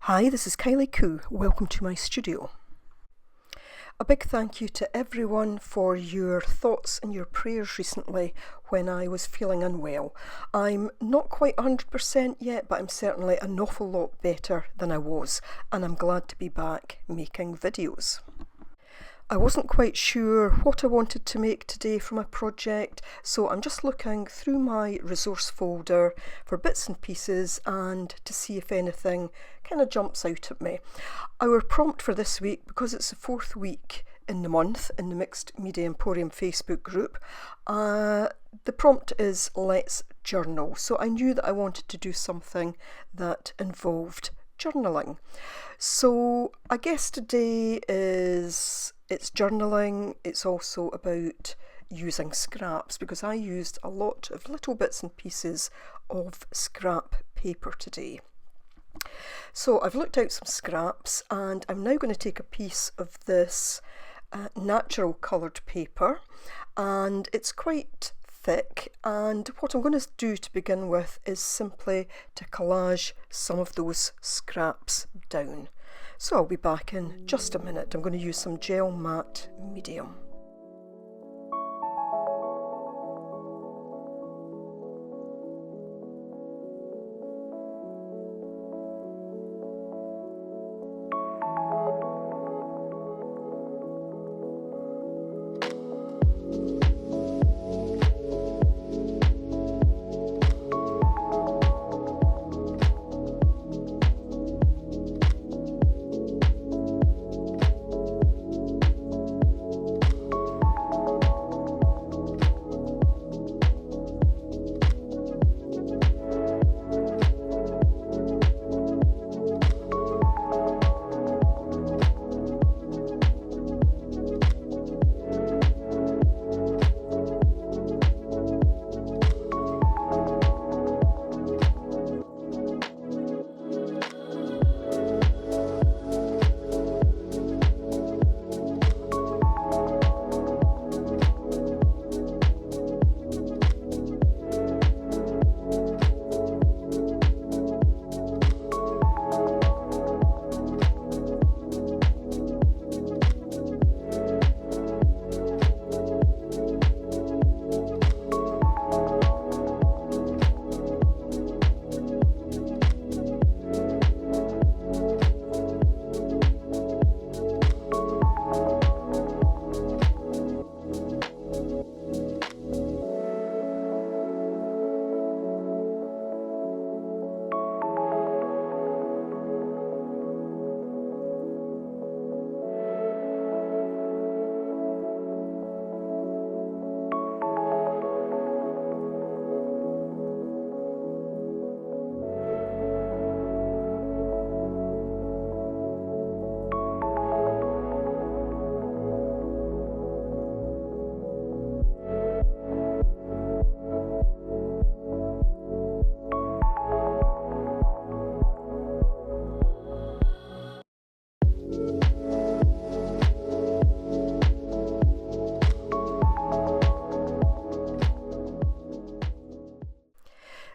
Hi, this is Kylie Koo. Welcome to my studio. A big thank you to everyone for your thoughts and your prayers recently when I was feeling unwell. I'm not quite 100% yet, but I'm certainly an awful lot better than I was, and I'm glad to be back making videos. I wasn't quite sure what I wanted to make today for my project, so I'm just looking through my resource folder for bits and pieces and to see if anything kind of jumps out at me. Our prompt for this week, because it's the fourth week in the month in the Mixed Media Emporium Facebook group, the prompt is let's journal. So I knew that I wanted to do something that involved journaling. So I guess today it's journaling. It's also about using scraps, because I used a lot of little bits and pieces of scrap paper today. So I've looked out some scraps and I'm now going to take a piece of this natural coloured paper, and it's quite thick, and what I'm going to do to begin with is simply to collage some of those scraps down. So I'll be back in just a minute. I'm going to use some gel matte medium.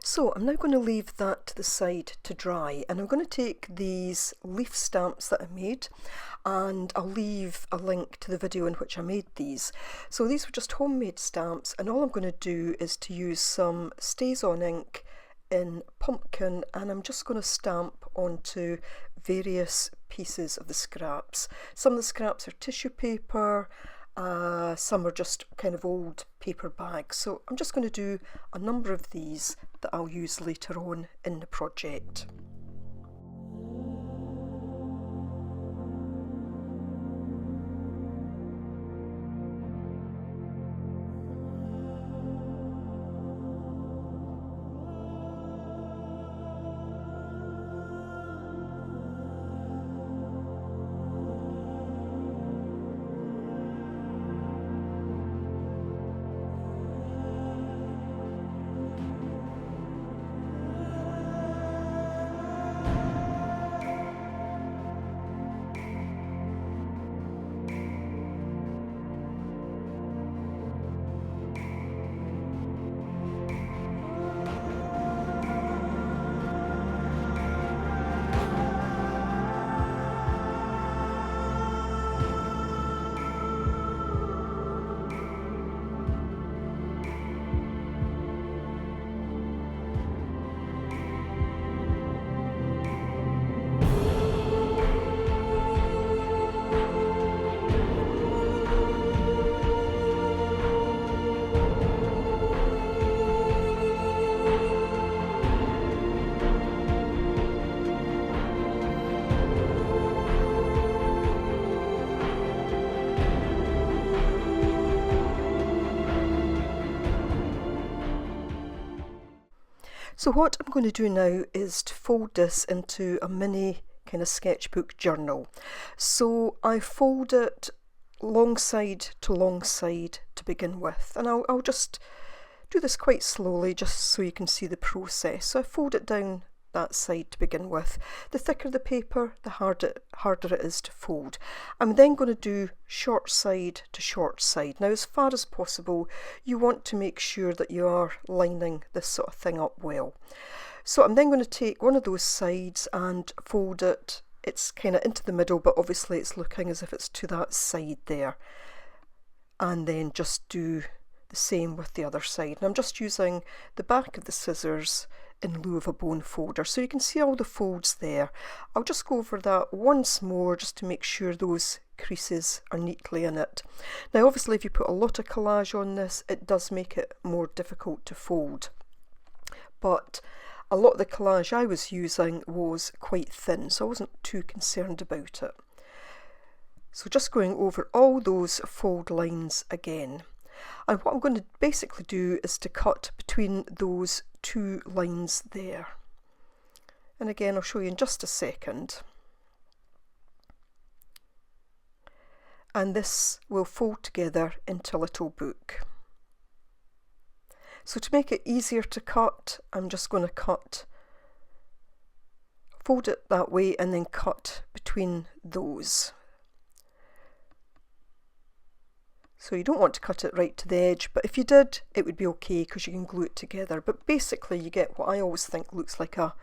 So I'm now going to leave that to the side to dry, and I'm going to take these leaf stamps that I made, and I'll leave a link to the video in which I made these. So these were just homemade stamps, and all I'm going to do is to use some StazOn ink in pumpkin, and I'm just going to stamp onto various pieces of the scraps. Some of the scraps are tissue paper, some are just kind of old paper bags. So I'm just going to do a number of these that I'll use later on in the project. So what I'm going to do now is to fold this into a mini kind of sketchbook journal. So I fold it long side to begin with, and I'll just do this quite slowly just so you can see the process. So I fold it down that side to begin with. The thicker the paper, the harder it is to fold. I'm then going to do short side to short side. Now, as far as possible, you want to make sure that you are lining this sort of thing up well. So I'm then going to take one of those sides and fold it. It's kind of into the middle, but obviously it's looking as if it's to that side there. And then just do the same with the other side. And I'm just using the back of the scissors in lieu of a bone folder, so you can see all the folds there. I'll just go over that once more just to make sure those creases are neatly in it. Now obviously if you put a lot of collage on this, it does make it more difficult to fold, but a lot of the collage I was using was quite thin, so I wasn't too concerned about it. So just going over all those fold lines again. And what I'm going to basically do is to cut between those two lines there. And again, I'll show you in just a second. And this will fold together into a little book. So to make it easier to cut, I'm just going to fold it that way and then cut between those. So you don't want to cut it right to the edge, but if you did, it would be okay because you can glue it together. But basically you get what I always think looks like a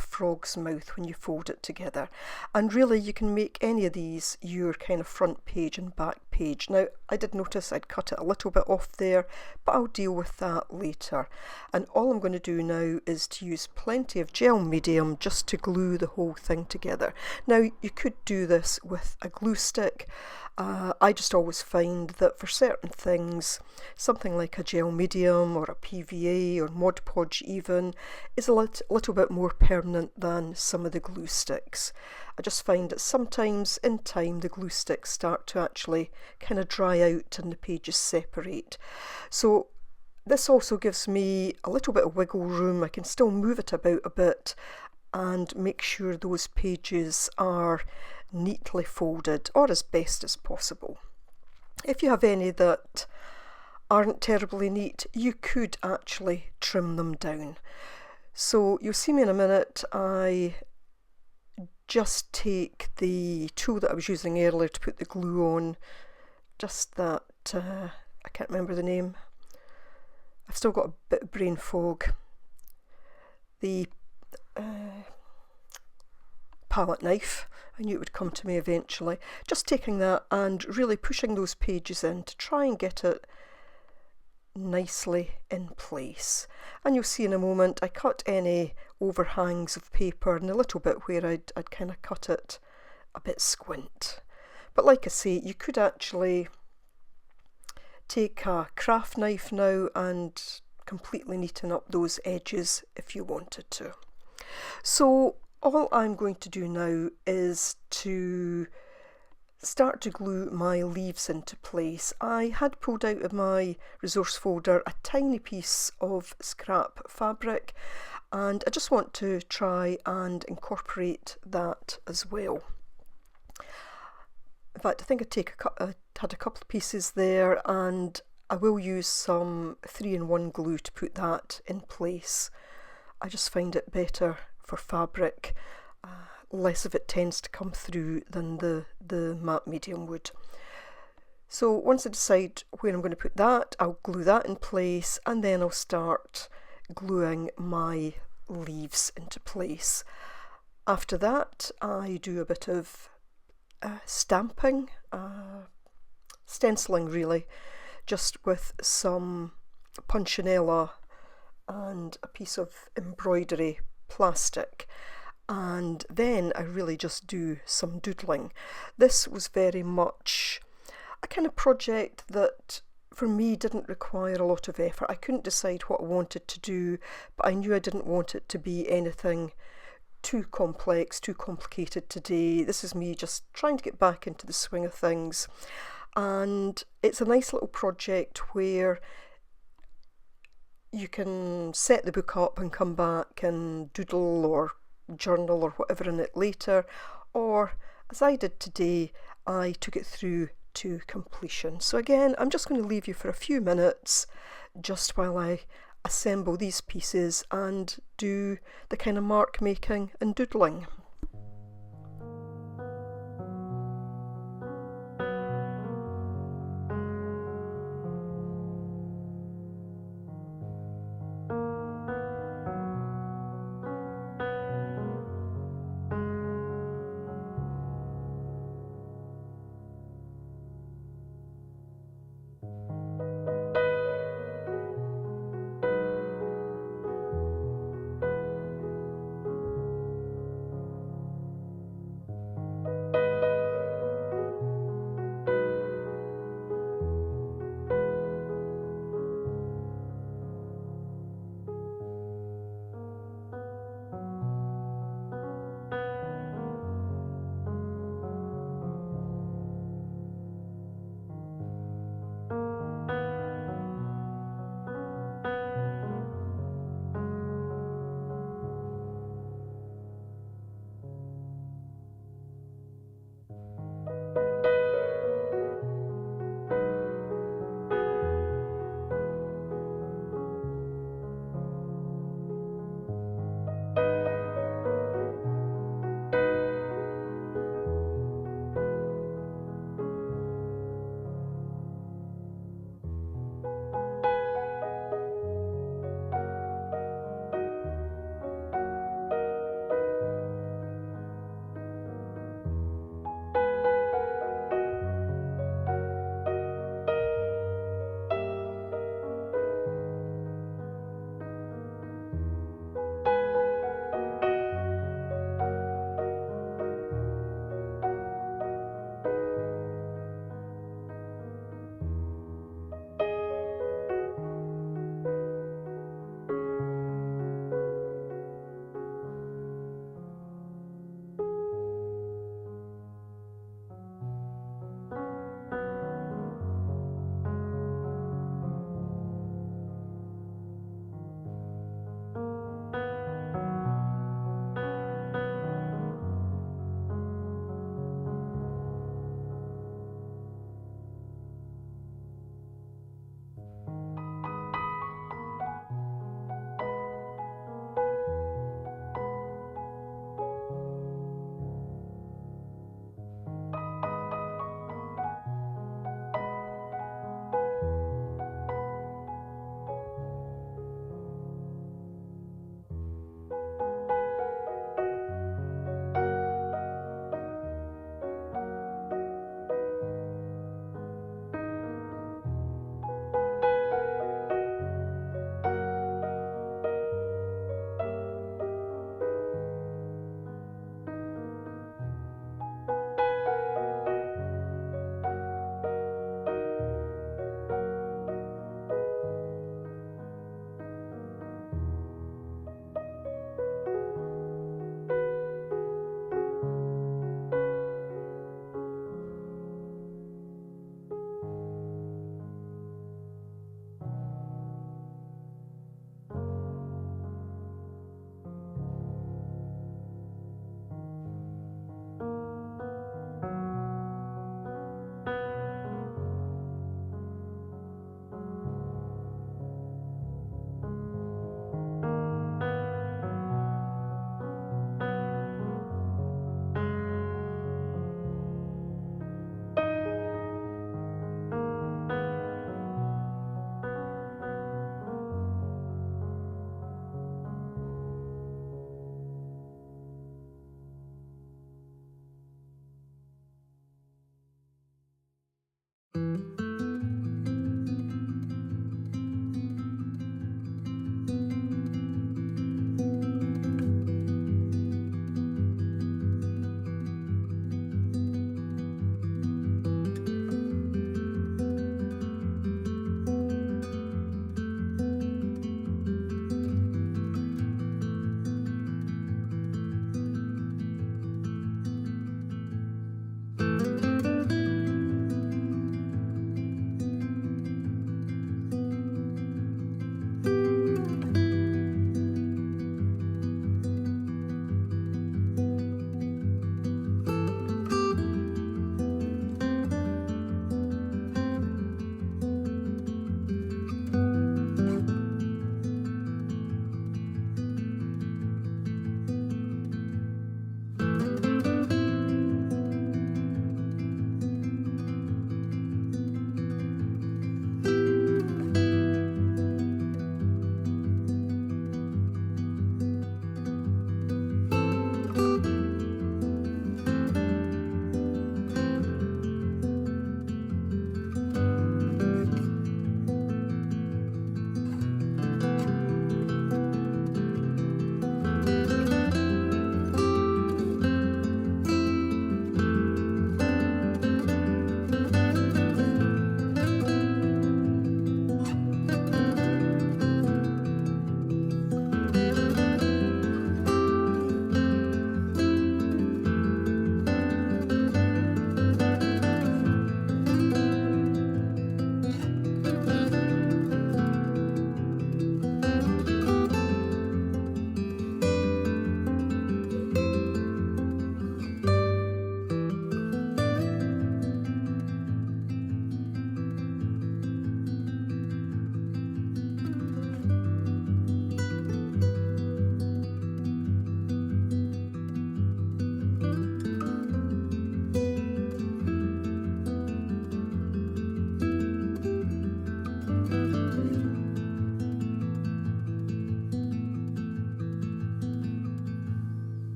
frog's mouth when you fold it together. And really you can make any of these your kind of front page and back page. Now I did notice I'd cut it a little bit off there, but I'll deal with that later. And all I'm going to do now is to use plenty of gel medium just to glue the whole thing together. Now you could do this with a glue stick. I just always find that for certain things, something like a gel medium or a PVA or Mod Podge even is a little bit more permanent than some of the glue sticks. I just find that sometimes in time the glue sticks start to actually kind of dry out and the pages separate. So this also gives me a little bit of wiggle room. I can still move it about a bit and make sure those pages are neatly folded, or as best as possible. If you have any that aren't terribly neat, you could actually trim them down. So you'll see me in a minute. I just take the tool that I was using earlier to put the glue on, just that, I can't remember the name. I've still got a bit of brain fog. The palette knife. I knew it would come to me eventually. Just taking that and really pushing those pages in to try and get it nicely in place. And you'll see in a moment I cut any overhangs of paper and a little bit where I'd kind of cut it a bit squint. But like I say, you could actually take a craft knife now and completely neaten up those edges if you wanted to. So all I'm going to do now is to start to glue my leaves into place. I had pulled out of my resource folder a tiny piece of scrap fabric, and I just want to try and incorporate that as well. In fact, I think I had a couple of pieces there, and I will use some 3-in-1 glue to put that in place. I just find it better for fabric. Less of it tends to come through than the matte medium would. So once I decide where I'm going to put that, I'll glue that in place, and then I'll start gluing my leaves into place. After that, I do a bit of stamping, stenciling really, just with some punchinella and a piece of embroidery plastic, and then I really just do some doodling. This was very much a kind of project that for me didn't require a lot of effort. I couldn't decide what I wanted to do, but I knew I didn't want it to be anything too complex, too complicated today. This is me just trying to get back into the swing of things, and it's a nice little project where you can set the book up and come back and doodle or journal or whatever in it later, or as I did today, I took it through to completion. So again, I'm just going to leave you for a few minutes just while I assemble these pieces and do the kind of mark making and doodling.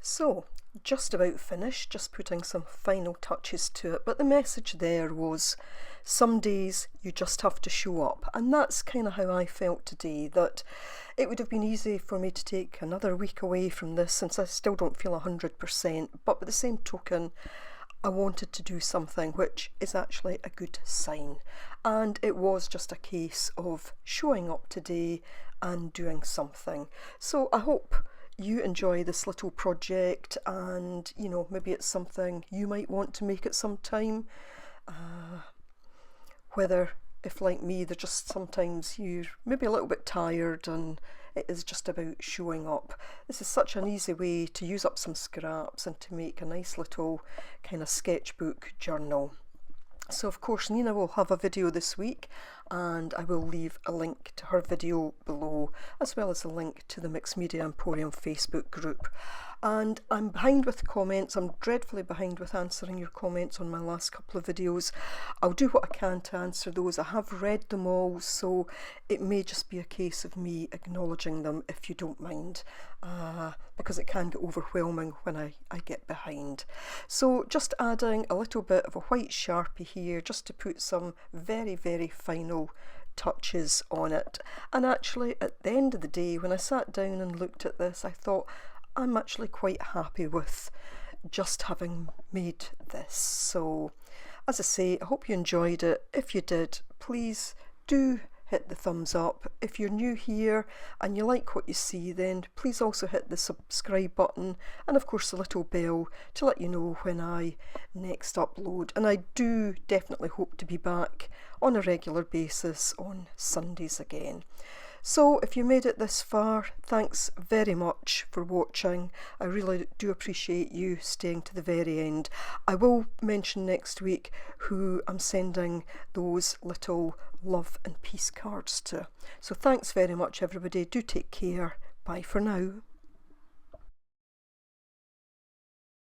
So, just about finished, just putting some final touches to it, but the message there was some days you just have to show up, and that's kind of how I felt today, that it would have been easy for me to take another week away from this since I still don't feel 100%, but by the same token I wanted to do something which is actually a good sign, and it was just a case of showing up today and doing something. So I hope you enjoy this little project, and maybe it's something you might want to make at some time, whether if like me there's just sometimes you're maybe a little bit tired and it is just about showing up. This is such an easy way to use up some scraps and to make a nice little kind of sketchbook journal. So of course Nina will have a video this week, and I will leave a link to her video below, as well as a link to the Mixed Media Emporium Facebook group. And I'm behind with comments. I'm dreadfully behind with answering your comments on my last couple of videos. I'll do what I can to answer those. I have read them all, so it may just be a case of me acknowledging them if you don't mind, because it can get overwhelming when I get behind. So just adding a little bit of a white Sharpie here just to put some very, very final touches on it. And actually at the end of the day, when I sat down and looked at this, I thought I'm actually quite happy with just having made this. So as I say, I hope you enjoyed it. If you did, please do hit the thumbs up. If you're new here and you like what you see, then please also hit the subscribe button, and of course the little bell to let you know when I next upload. And I do definitely hope to be back on a regular basis on Sundays again. So if you made it this far, thanks very much for watching. I really do appreciate you staying to the very end. I will mention next week who I'm sending those little love and peace cards to. So thanks very much everybody. Do take care. Bye for now.